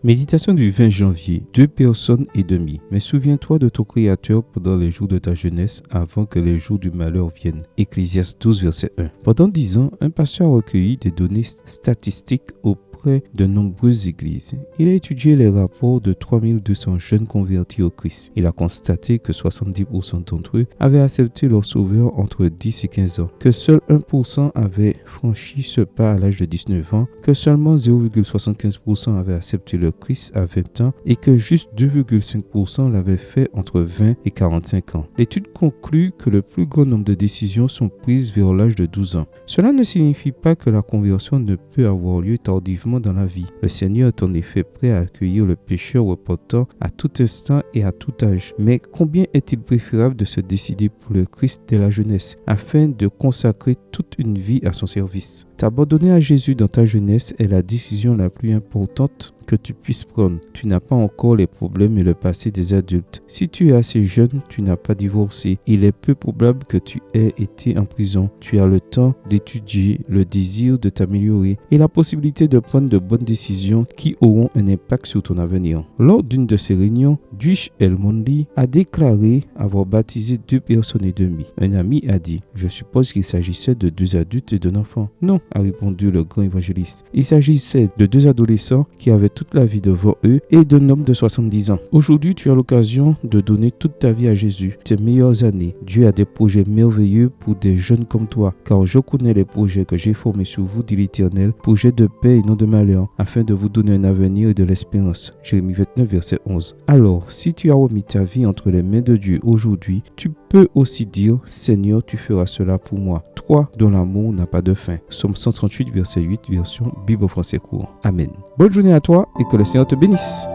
Méditation du 20 janvier, 2 personnes et demie. Mais souviens-toi de ton Créateur pendant les jours de ta jeunesse, avant que les jours du malheur viennent. Ecclésiaste 12, verset 1. Pendant 10 ans, un pasteur a recueilli des données statistiques auprès de nombreuses églises. Il a étudié les rapports de 3200 jeunes convertis au Christ. Il a constaté que 70% d'entre eux avaient accepté leur sauveur entre 10 et 15 ans, que seul 1% avaient franchi ce pas à l'âge de 19 ans, que seulement 0,75% avaient accepté le Christ à 20 ans et que juste 2,5% l'avaient fait entre 20 et 45 ans. L'étude conclut que le plus grand nombre de décisions sont prises vers l'âge de 12 ans. Cela ne signifie pas que la conversion ne peut avoir lieu tardivement dans la vie. Le Seigneur est en effet prêt à accueillir le pécheur repentant à tout instant et à tout âge. Mais combien est-il préférable de se décider pour le Christ dès la jeunesse, afin de consacrer toute une vie à son service? T'abandonner à Jésus dans ta jeunesse est la décision la plus importante que tu puisses prendre. Tu n'as pas encore les problèmes et le passé des adultes. Si tu es assez jeune, tu n'as pas divorcé. Il est peu probable que tu aies été en prison. Tu as le temps d'étudier, le désir de t'améliorer et la possibilité de prendre de bonnes décisions qui auront un impact sur ton avenir. Lors d'une de ces réunions, Dwight Elmondley a déclaré avoir baptisé 2 personnes et demie. Un ami a dit: « Je suppose qu'il s'agissait de 2 adultes et d'un enfant. » « Non, » a répondu le grand évangéliste. « Il s'agissait de 2 adolescents qui avaient toute la vie devant eux et d'un homme de 70 ans. Aujourd'hui, tu as l'occasion de donner toute ta vie à Jésus, tes meilleures années. Dieu a des projets merveilleux pour des jeunes comme toi, car je connais les projets que j'ai formés sur vous, dit l'Éternel, projets de paix et non de malheur, afin de vous donner un avenir et de l'espérance. » Jérémie 29, verset 11. Alors, si tu as remis ta vie entre les mains de Dieu aujourd'hui, tu peux aussi dire: « Seigneur, tu feras cela pour moi. Toi dont l'amour n'a pas de fin. » Psaume 138, verset 8, version Bible français court. Amen. Bonne journée à toi et que le Seigneur te bénisse.